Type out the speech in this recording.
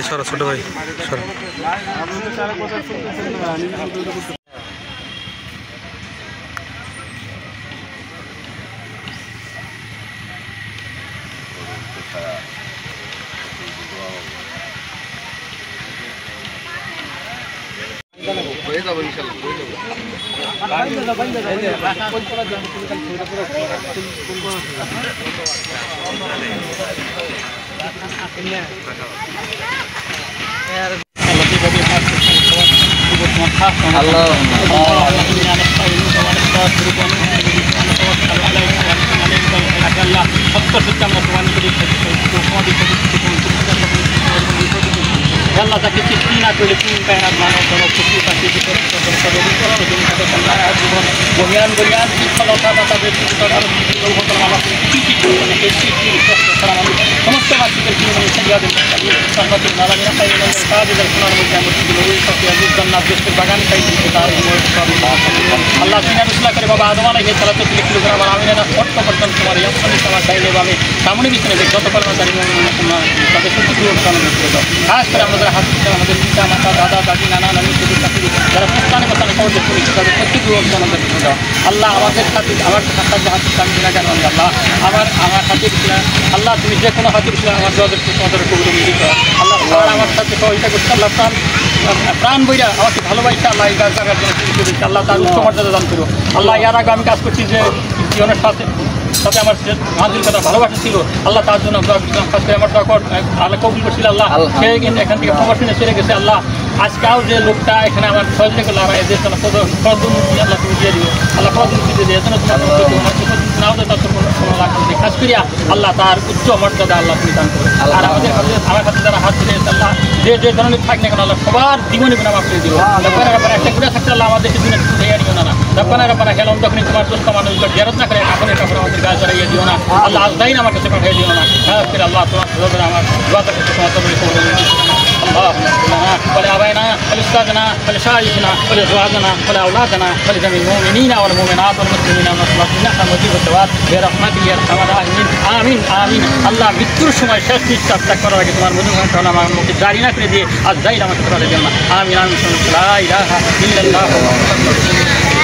সরো ছোট ভাই সরো। Allah tak kecil nak boleh pun mana kalau kuku kasih kita berian kalau tak ada kita harus kalau समस्त बात करके मैंने सजा दे संगत नाला मेरा पाई मैंने साथ इधर सुना मुझे जाने की लोग सब के अजीब जन्नत जिसके बागान का ही तार अल्लाह सीना बिस्मिल्लाह करे बाबा आदम ने ये चला तो किलोग्राम आरामी ने ना 40% तुम्हारे यहाँ से समाज चाहिए बाबे सामने भी सुने देखो तो पर मैं तारी में तब से कुछ लोग काम करते हो खास कर हमारे हाथ से हमारे पिता माता दादा दादी नाना नानी के जो काफी जरा पुराने बताने को देखो तब कुछ लोग काम करते हो अल्लाह हमारे साथ हाथ काम बिना कर अल्लाह हमारे खातिर अल्लाह তুমি যে কোনো হাতির ছিল আমার জগতের তোমাদের কবুল মঞ্জুর করো আল্লাহ আর আমার সাথে সহযোগিতা করতে আল্লাহ প্রাণ বইরা আমাকে ভালোবাসা আল্লাহ এই কাজ করার জন্য শুরু করেছি আল্লাহ তার উচ্চ মর্যাদা দান করো আল্লাহ এর আগে আমি কাজ করছি যে জীবনের সাথে আমার মাঝির কথা ভালোবাসা ছিল আল্লাহ তার জন্য কাজ করে আমার আল্লাহ কবুল করছিল আল্লাহ সে কিন্তু এখান থেকে প্রবাসনে চলে গেছে আল্লাহ আজকাল যে লোকটা এখানে আমার সহযোগিতা করলো আমার এদের জন্য পদমুক্তি আল্লাহ তুমি দিয়ে দিও আল্লাহ পদমুক্তি দিয়ে দিয়ে জন্য তোমার নাও তো তার কোনো লাগবে কাজ করিয়া আল্লাহ তার উচ্চ মর্যাদা আল্লাহ তুমি দান করো আর আমাদের আমার হাতে যারা হাত দিলে আল্লাহ যে ধরনের থাক না কেন আল্লাহ সবার জীবনে গুণা মাফ করে দিও একটা গুণা থাকতে আল্লাহ আমাদের জীবনে কিছু দিয়ে দিও না রব্বানা খেলাম যখন তোমার দোস্ত মানুষগুলো জেরত না করে এখন এটা করে আমাদের গাছ জড়াইয়ে দিও না আল্লাহ আজদাইন আমার কাছে পাঠিয়ে দিও না হ্যাঁ ফির আল্লাহ তোমার আমার দোয়াটা করতে তোমার اللهم لنا ولآبائنا ولأستاذنا ولشايخنا ولأزواجنا ولأولادنا ولجميع المؤمنين والمؤمنات والمسلمين والمسلمات إنك مجيب الدعوات برحمتك يا أرحم الراحمين آمين آمين الله মৃত্যুর সময় শেষ নিঃশ্বাস ত্যাগ করার আগে তোমার মধুর কালাম আমার মুখে জারি না করে দিয়ে আজ যাই আমাকে তোরা দেবেন না আমিন আমিন লা ইলাহা ইল্লাল্লাহ মুহাম্মাদুর রাসূলুল্লাহ